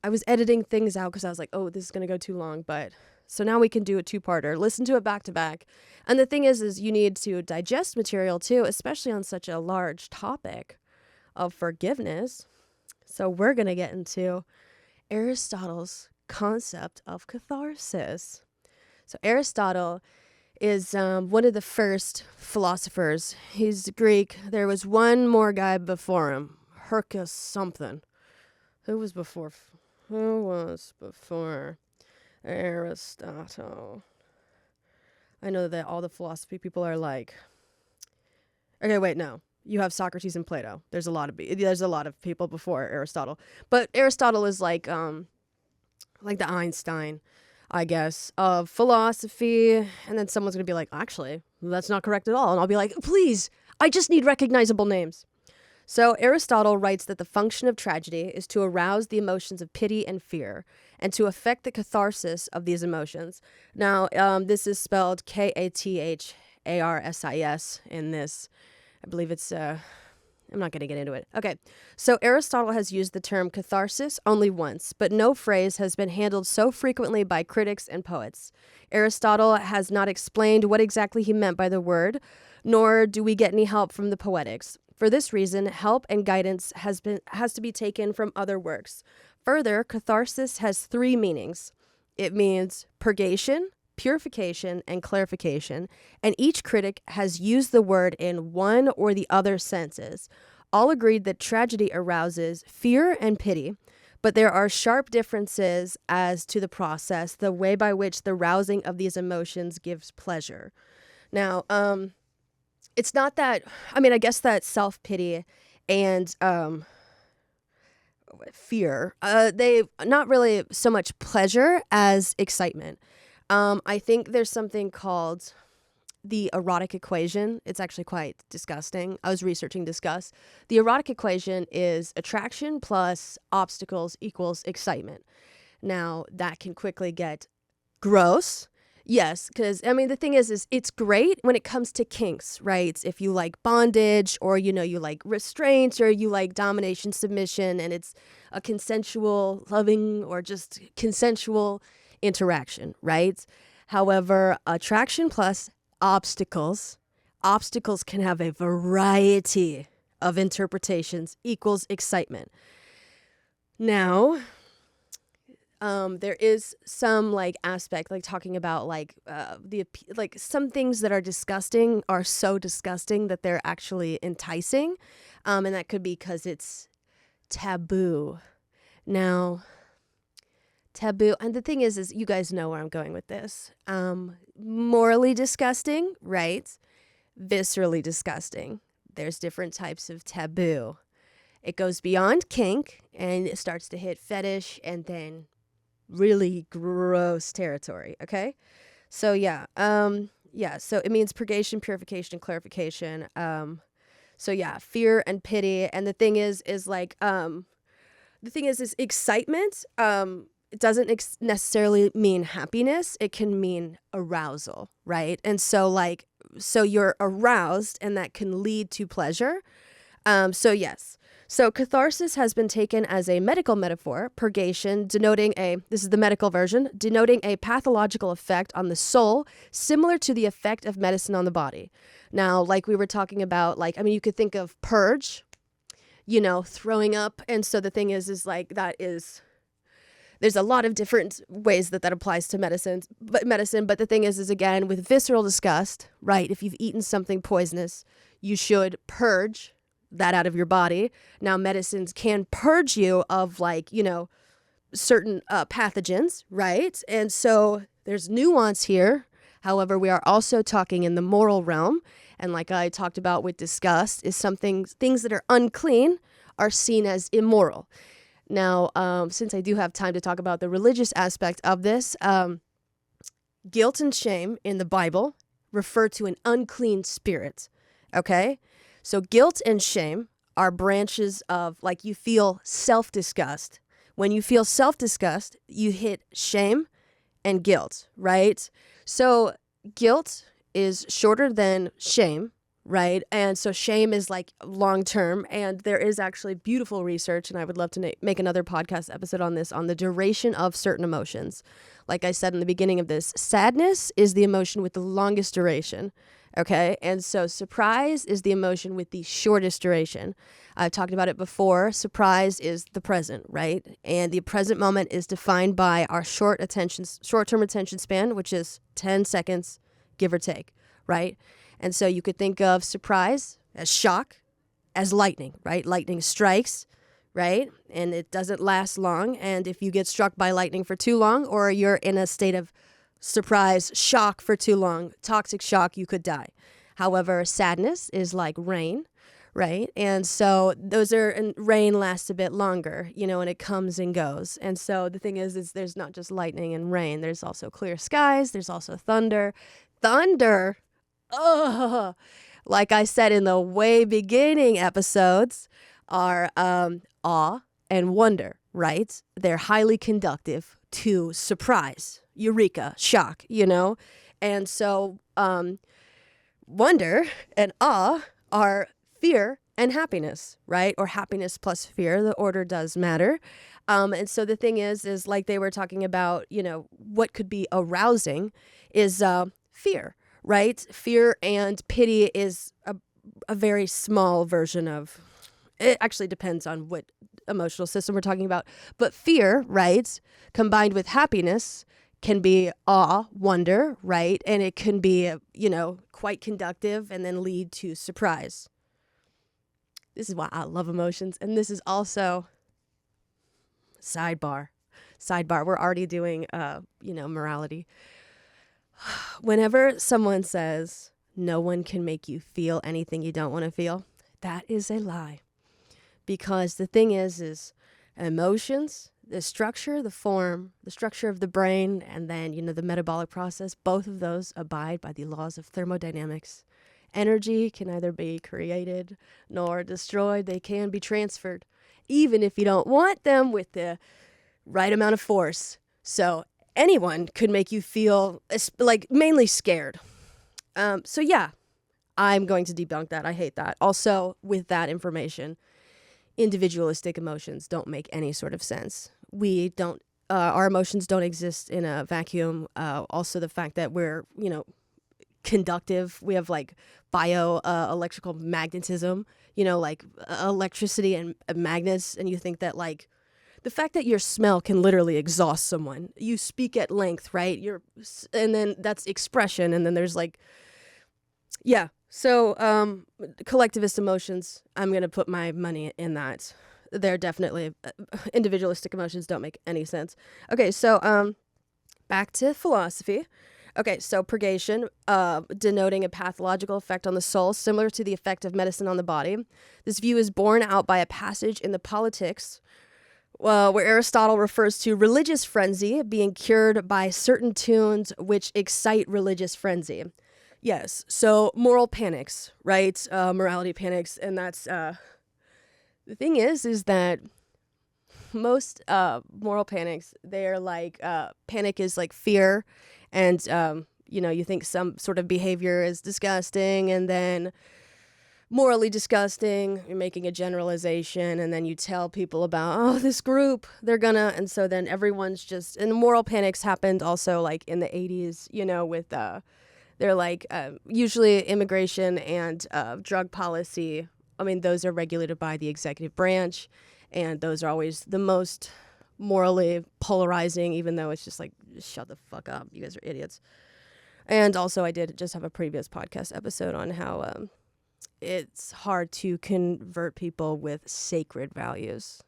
I was editing things out because I was like, oh, this is going to go too long, but so now we can do a two-parter. Listen to it back to back. And the thing is you need to digest material too, especially on such a large topic of forgiveness. So we're going to get into Aristotle's concept of catharsis. So Aristotle is one of the first philosophers. He's Greek. There was one more guy before him, Hercus something. Who was before Aristotle? I know that all the philosophy people are like, okay, wait, no. You have Socrates and Plato. There's a lot of people before Aristotle. But Aristotle is like the Einstein, I guess, of philosophy. And then someone's going to be like, actually, that's not correct at all. And I'll be like, please, I just need recognizable names. So Aristotle writes that the function of tragedy is to arouse the emotions of pity and fear and to affect the catharsis of these emotions. Now, this is spelled Katharsis in this. I believe it's I'm not going to get into it. Okay. So Aristotle has used the term catharsis only once, but no phrase has been handled so frequently by critics and poets. Aristotle has not explained what exactly he meant by the word, nor do we get any help from the poetics. For this reason, help and guidance has to be taken from other works. Further, catharsis has 3 meanings. It means purgation, purification, and clarification, and each critic has used the word in one or the other senses. All agreed that tragedy arouses fear and pity, but there are sharp differences as to the process, the way by which the rousing of these emotions gives pleasure. Now, it's not that, I guess that self-pity and fear, they not really so much pleasure as excitement. I think there's something called the erotic equation. It's actually quite disgusting. I was researching disgust. The erotic equation is attraction plus obstacles equals excitement. Now, that can quickly get gross. Yes, because, the thing is it's great when it comes to kinks, right? If you like bondage or, you like restraint or you like domination, submission, and it's a consensual, loving, or just consensual interaction, right? However, attraction plus obstacles can have a variety of interpretations equals excitement. Now, there is some aspect talking about some things that are disgusting are so disgusting that they're actually enticing, and that could be because it's taboo. Now, taboo, and the thing is you guys know where I'm going with this. Morally disgusting, right? Viscerally disgusting. There's different types of taboo. It goes beyond kink and it starts to hit fetish and then really gross territory, okay? So so it means purgation, purification, and clarification. Fear and pity, and the thing is excitement. It doesn't necessarily mean happiness. It can mean arousal, right? And so you're aroused, and that can lead to pleasure. So catharsis has been taken as a medical metaphor, purgation, this is the medical version, denoting a pathological effect on the soul, similar to the effect of medicine on the body. Now, like we were talking about, you could think of purge, throwing up. And so the thing is there's a lot of different ways that applies to medicine. But the thing is again, with visceral disgust, right? If you've eaten something poisonous, you should purge that out of your body. Now, medicines can purge you of certain pathogens, right? And so there's nuance here. However, we are also talking in the moral realm. And like I talked about with disgust, things that are unclean are seen as immoral. Now, since I do have time to talk about the religious aspect of this, guilt and shame in the Bible refer to an unclean spirit, okay? So guilt and shame are branches of, you feel self-disgust. When you feel self-disgust, you hit shame and guilt, right? So guilt is shorter than shame, right? And so shame is long-term, and there is actually beautiful research, and I would love to make another podcast episode on this, on the duration of certain emotions. Like I said in the beginning of this, sadness is the emotion with the longest duration, okay? And so surprise is the emotion with the shortest duration. I've talked about it before. Surprise is the present, right? And the present moment is defined by our short-term attention span, which is 10 seconds, give or take, right? And so you could think of surprise as shock, as lightning, right? Lightning strikes, right? And it doesn't last long. And if you get struck by lightning for too long, or you're in a state of surprise shock for too long, toxic shock, you could die. However, sadness is like rain, right? And so and rain lasts a bit longer, and it comes and goes. And so the thing is there's not just lightning and rain. There's also clear skies. There's also thunder. Thunder. Oh, like I said in the way beginning episodes, are awe and wonder, right? They're highly conductive to surprise, eureka, shock, And so wonder and awe are fear and happiness, right? Or happiness plus fear. The order does matter. And so the thing is like they were talking about, what could be arousing is fear, right? Fear and pity is a very small version of, it actually depends on what emotional system we're talking about. But fear, right, combined with happiness can be awe, wonder, right? And it can be, quite conductive and then lead to surprise. This is why I love emotions. And this is also sidebar. We're already doing, morality. Whenever someone says no one can make you feel anything you don't want to feel, that is a lie. Because the thing is emotions, the structure, the form, the structure of the brain, and then, the metabolic process, both of those abide by the laws of thermodynamics. Energy can neither be created nor destroyed. They can be transferred, even if you don't want them with the right amount of force. So anyone could make you feel mainly scared. So yeah, I'm going to debunk that. I hate that. Also, with that information, individualistic emotions don't make any sort of sense. We don't, our emotions don't exist in a vacuum. Also the fact that we're, conductive. We have electrical magnetism, electricity and magnets. And you think that the fact that your smell can literally exhaust someone. You speak at length, right? And then that's expression. And then there's yeah. So collectivist emotions, I'm going to put my money in that. They're definitely, individualistic emotions don't make any sense. Okay, so back to philosophy. Okay, so purgation, denoting a pathological effect on the soul, similar to the effect of medicine on the body. This view is borne out by a passage in the Politics, where Aristotle refers to religious frenzy being cured by certain tunes which excite religious frenzy. Yes, so moral panics, right? Morality panics, and that's, the thing is that most moral panics, they're panic is fear, and, you think some sort of behavior is disgusting, and then morally disgusting, you're making a generalization, and then you tell people about, this group, and so then everyone's just, and the moral panics happened also in the 80s, with, they're usually immigration and drug policy. I mean, those are regulated by the executive branch, and those are always the most morally polarizing, even though it's just shut the fuck up. You guys are idiots. And also, I did just have a previous podcast episode on how it's hard to convert people with sacred values,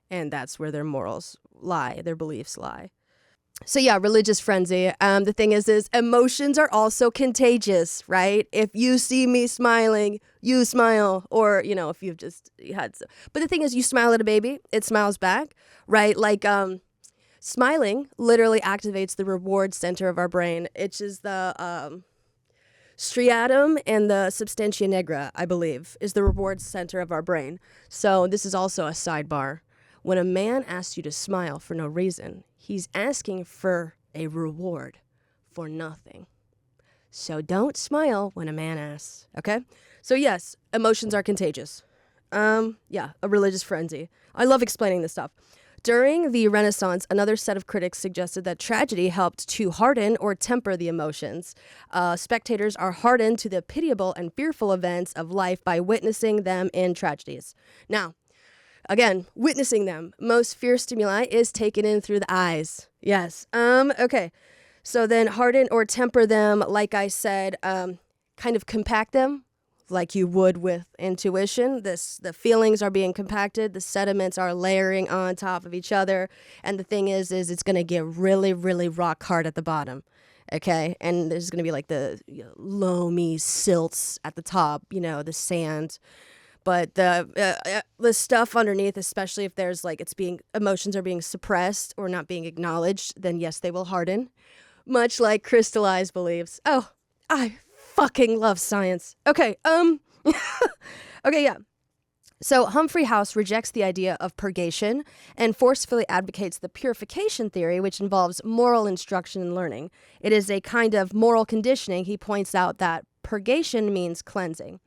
and that's where their morals lie, their beliefs lie. So yeah, religious frenzy. The thing is emotions are also contagious, right? If you see me smiling, you smile, or if you've just had. But the thing is, you smile at a baby, it smiles back, right? Smiling literally activates the reward center of our brain. It's just the striatum and the substantia nigra, I believe, is the reward center of our brain. So this is also a sidebar. When a man asks you to smile for no reason, he's asking for a reward for nothing. So don't smile when a man asks, okay? So yes, emotions are contagious. A religious frenzy. I love explaining this stuff. During the Renaissance, another set of critics suggested that tragedy helped to harden or temper the emotions. Spectators are hardened to the pitiable and fearful events of life by witnessing them in tragedies. Now, again, witnessing them. Most fear stimuli is taken in through the eyes. Yes. Okay. So then harden or temper them, like I said, kind of compact them like you would with intuition. The feelings are being compacted. The sediments are layering on top of each other. And the thing is it's going to get really, really rock hard at the bottom. Okay. And there's going to be the loamy silts at the top, the sand. But the stuff underneath, especially if there's emotions are being suppressed or not being acknowledged, then yes, they will harden. Much like crystallized beliefs. Oh, I fucking love science. Okay, okay, yeah. So Humphrey House rejects the idea of purgation and forcefully advocates the purification theory, which involves moral instruction and learning. It is a kind of moral conditioning. He points out that purgation means cleansing.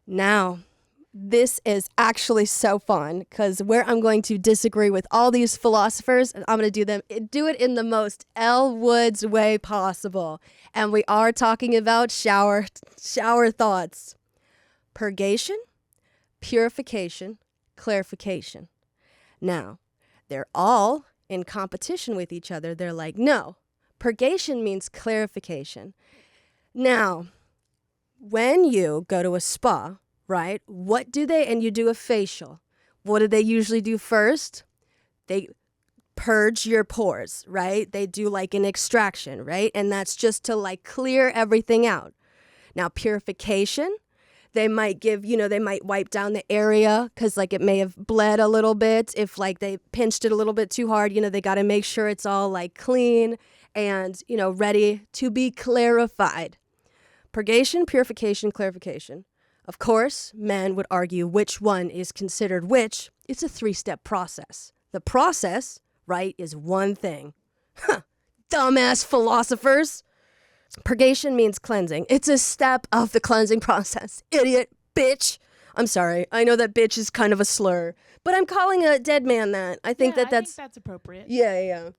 Now, this is actually so fun because where I'm going to disagree with all these philosophers, and I'm going to do it in the most Elle Woods way possible. And we are talking about shower thoughts. Purgation, purification, clarification. Now, they're all in competition with each other. They're like, no, purgation means clarification. Now, when you go to a spa, right, and you do a facial, what do they usually do first? They purge your pores, right? They do like an extraction, right? And that's just to like clear everything out. Now, purification, they might wipe down the area because like it may have bled a little bit. If like they pinched it a little bit too hard, they got to make sure it's all like clean and, ready to be clarified. Purgation, purification, clarification. Of course, men would argue which one is considered which. It's a 3-step process. The process, right, is one thing. Dumbass philosophers. Purgation means cleansing. It's a step of the cleansing process. Idiot, bitch. I'm sorry. I know that bitch is kind of a slur, but I'm calling a dead man that. I think that's appropriate. Yeah.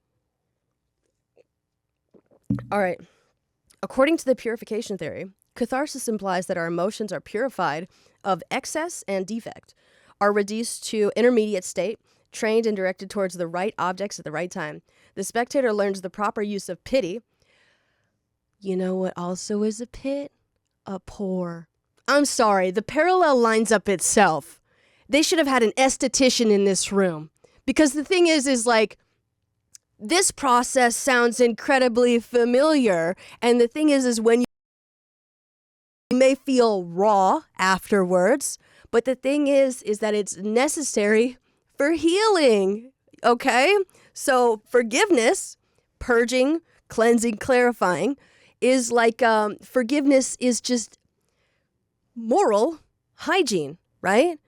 All right. According to the purification theory, catharsis implies that our emotions are purified of excess and defect, are reduced to intermediate state, trained and directed towards the right objects at the right time. The spectator learns the proper use of pity. You know what also is a pit? A pore. I'm sorry, the parallel lines up itself. They should have had an esthetician in this room. Because the thing is like, this process sounds incredibly familiar. And the thing is when you may feel raw afterwards, but the thing is that it's necessary for healing. Okay? So forgiveness, purging, cleansing, clarifying, is like forgiveness is just moral hygiene, right?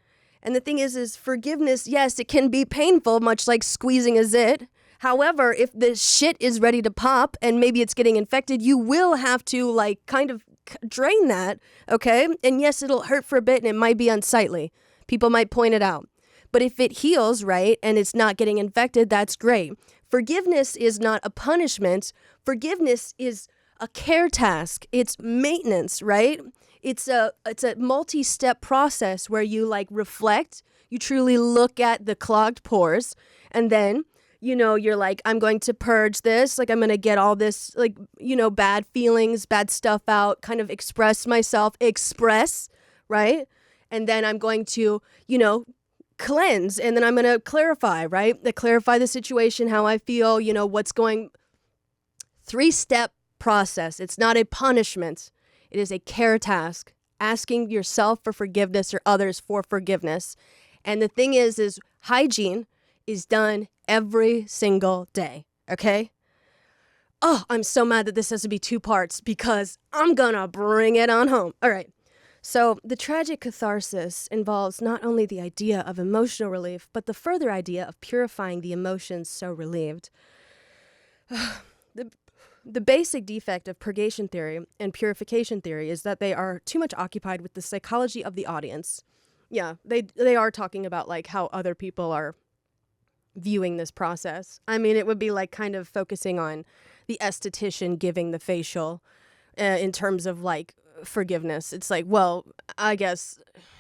And the thing is forgiveness, yes, it can be painful, much like squeezing a zit. However, if the shit is ready to pop and maybe it's getting infected, you will have to like kind of drain that, okay? And yes, it'll hurt for a bit and it might be unsightly. People might point it out. But if it heals, right, and it's not getting infected, that's great. Forgiveness is not a punishment. Forgiveness is a care task. It's maintenance, right? It's a multi-step process where you like reflect, you truly look at the clogged pores, and then, you're like, I'm going to purge this, like I'm going to get all this, like, bad feelings, bad stuff out, kind of express myself, right? And then I'm going to, cleanse, and then I'm going to clarify, right? Clarify the situation, how I feel, what's going, 3-step process. It's not a punishment. It is a care task, asking yourself for forgiveness or others for forgiveness. And the thing is hygiene is done every single day, okay? Oh, I'm so mad that this has to be 2 parts because I'm gonna bring it on home. All right. So the tragic catharsis involves not only the idea of emotional relief, but the further idea of purifying the emotions so relieved. The basic defect of purgation theory and purification theory is that they are too much occupied with the psychology of the audience. Yeah, they are talking about like how other people are viewing this process. I mean, it would be like kind of focusing on the esthetician giving the facial in terms of like forgiveness. It's like, well, I guess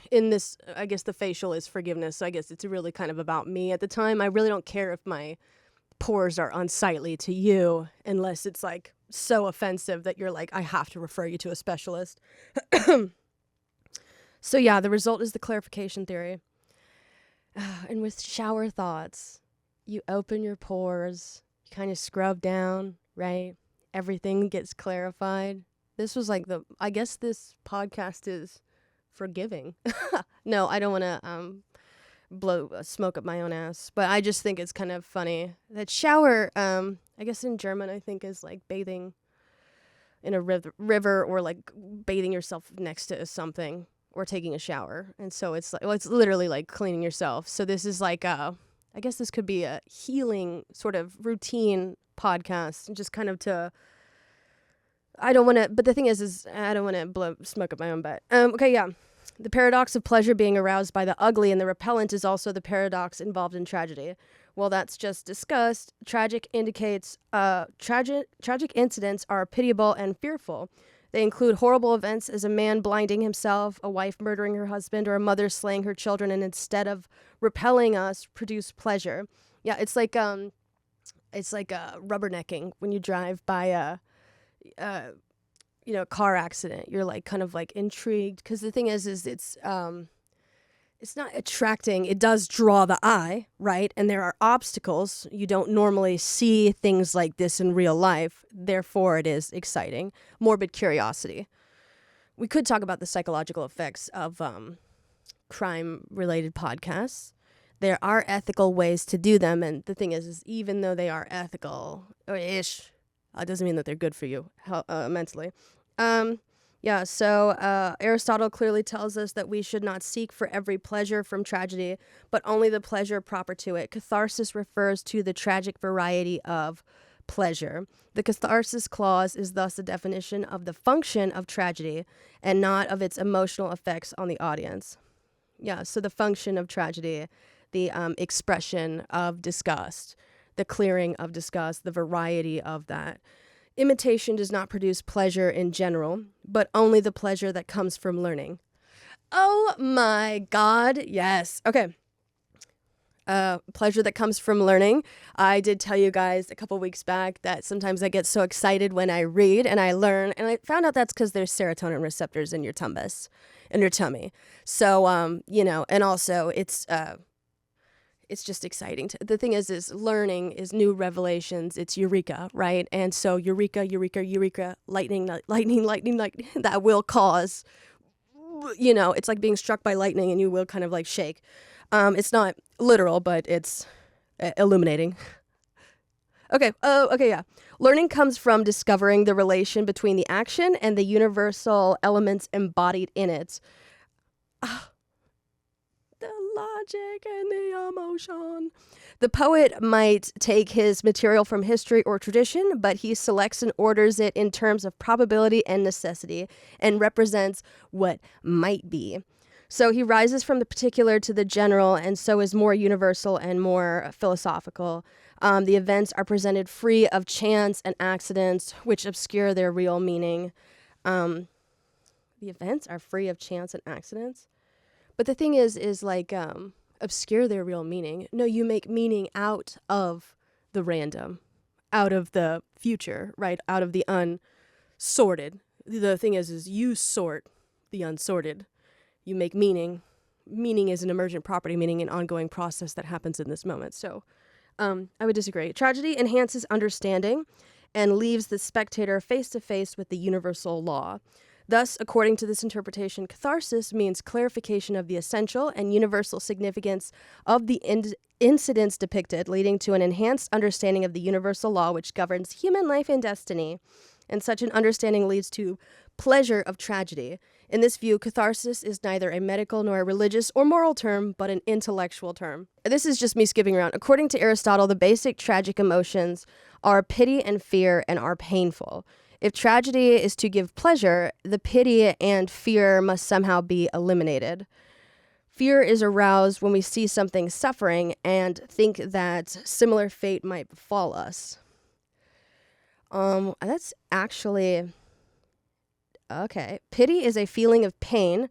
the facial is forgiveness. So I guess it's really kind of about me at the time. I really don't care if my pores are unsightly to you unless it's like so offensive that you're like, I have to refer you to a specialist. So yeah, the result is the clarification theory. And with shower thoughts, you open your pores, you kind of scrub down, right? Everything gets clarified. This was like I guess this podcast is forgiving. No, I don't want to blow smoke up my own ass, but I just think it's kind of funny that shower, I guess in German, I think is like bathing in a river or like bathing yourself next to something or taking a shower. And so it's like, well, it's literally like cleaning yourself. So this is like, I guess this could be a healing sort of routine podcast and just kind of but the thing is I don't want to blow smoke up my own butt. Okay. Yeah. The paradox of pleasure being aroused by the ugly and the repellent is also the paradox involved in tragedy. Well, that's just discussed. Tragic incidents are pitiable and fearful. They include horrible events as a man blinding himself, a wife murdering her husband, or a mother slaying her children, and instead of repelling us, produce pleasure. Yeah, it's like rubbernecking when you drive by a car accident. You're like kind of like intrigued because the thing is it's not attracting. It does draw the eye, right? And there are obstacles. You don't normally see things like this in real life. Therefore, it is exciting. Morbid curiosity. We could talk about the psychological effects of crime-related podcasts. There are ethical ways to do them. And the thing is even though they are ethical-ish, it doesn't mean that they're good for you mentally. So Aristotle clearly tells us that we should not seek for every pleasure from tragedy, but only the pleasure proper to it. Catharsis refers to the tragic variety of pleasure. The catharsis clause is thus a definition of the function of tragedy and not of its emotional effects on the audience. Yeah, so the function of tragedy, the expression of disgust, the clearing of disgust, the variety of that. Imitation does not produce pleasure in general, but only the pleasure that comes from learning. Oh my God, yes. Okay. Pleasure that comes from learning. I did tell you guys a couple weeks back that sometimes I get so excited when I read and I learn, and I found out that's because there's serotonin receptors in your tummy. So, and also it's just exciting. The thing is learning is new revelations. It's eureka, right? And so eureka, lightning, that will cause, it's like being struck by lightning and you will kind of like shake. It's not literal, but it's illuminating. Okay, yeah. Learning comes from discovering the relation between the action and the universal elements embodied in it. The logic and the emotion. The poet might take his material from history or tradition, but he selects and orders it in terms of probability and necessity and represents what might be. So he rises from the particular to the general and so is more universal and more philosophical. The events are presented free of chance and accidents, which obscure their real meaning. The events are free of chance and accidents? But the thing is like, obscure their real meaning. No, you make meaning out of the random, out of the future, right? Out of the unsorted. The thing is you sort the unsorted. You make meaning. Meaning is an emergent property, meaning an ongoing process that happens in this moment. So I would disagree. Tragedy enhances understanding and leaves the spectator face to face with the universal law. Thus, according to this interpretation, catharsis means clarification of the essential and universal significance of the incidents depicted, leading to an enhanced understanding of the universal law which governs human life and destiny. And such an understanding leads to pleasure of tragedy. In this view, catharsis is neither a medical nor a religious or moral term, but an intellectual term. This is just me skipping around. According to Aristotle, the basic tragic emotions are pity and fear and are painful. If tragedy is to give pleasure, the pity and fear must somehow be eliminated. Fear is aroused when we see something suffering and think that similar fate might befall us. That's actually... Okay. Pity is a feeling of pain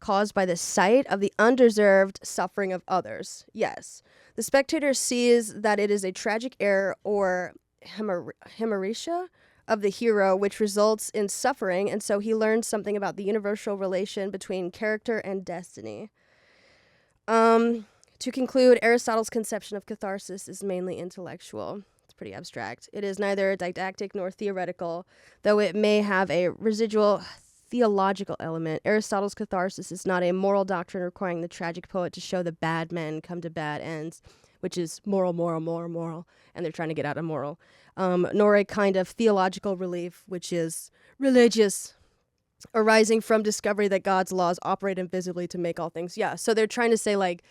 caused by the sight of the undeserved suffering of others. Yes. The spectator sees that it is a tragic error or hemorrhagia of the hero, which results in suffering, and so he learns something about the universal relation between character and destiny. To conclude, Aristotle's conception of catharsis is mainly intellectual. It's pretty abstract. It is neither didactic nor theoretical, though it may have a residual theological element. Aristotle's catharsis is not a moral doctrine requiring the tragic poet to show the bad men come to bad ends, which is moral, and they're trying to get out of moral, nor a kind of theological relief, which is religious, arising from discovery that God's laws operate invisibly to make all things. Yeah, so they're trying to say, like,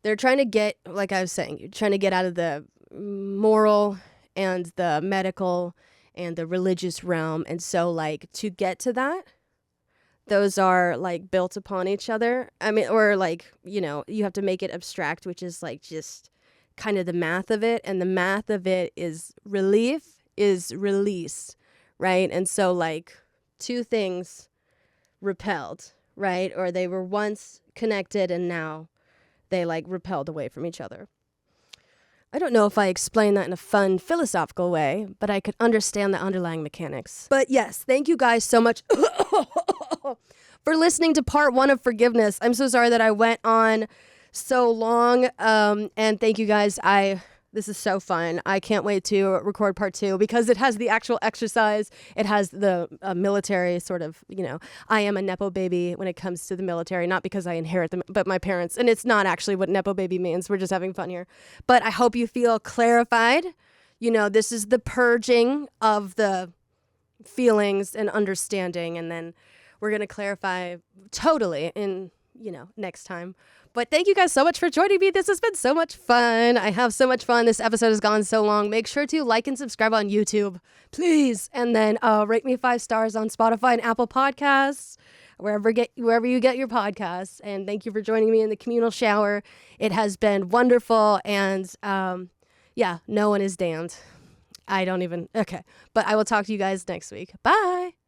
they're trying to get, like I was saying, you're trying to get out of the moral and the medical and the religious realm, and so, like, to get to that, those are like built upon each other. I mean, or like, you have to make it abstract, which is like just kind of the math of it. And the math of it is relief is release, right? And so like two things repelled, right? Or they were once connected and now they like repelled away from each other. I don't know if I explained that in a fun philosophical way, but I could understand the underlying mechanics. But yes, thank you guys so much for listening to part 1 of forgiveness. I'm so sorry that I went on so long. And thank you guys. This is so fun. I can't wait to record part 2 because it has the actual exercise. It has the military sort of, I am a Nepo baby when it comes to the military, not because I inherit them, but my parents. And it's not actually what Nepo baby means. We're just having fun here. But I hope you feel clarified. This is the purging of the feelings and understanding. And then we're going to clarify totally in, next time. But thank you guys so much for joining me. This has been so much fun. I have so much fun. This episode has gone so long. Make sure to like and subscribe on YouTube, please. And then rate me 5 stars on Spotify and Apple Podcasts, wherever you get your podcasts. And thank you for joining me in the communal shower. It has been wonderful. And no one is damned. Okay. But I will talk to you guys next week. Bye.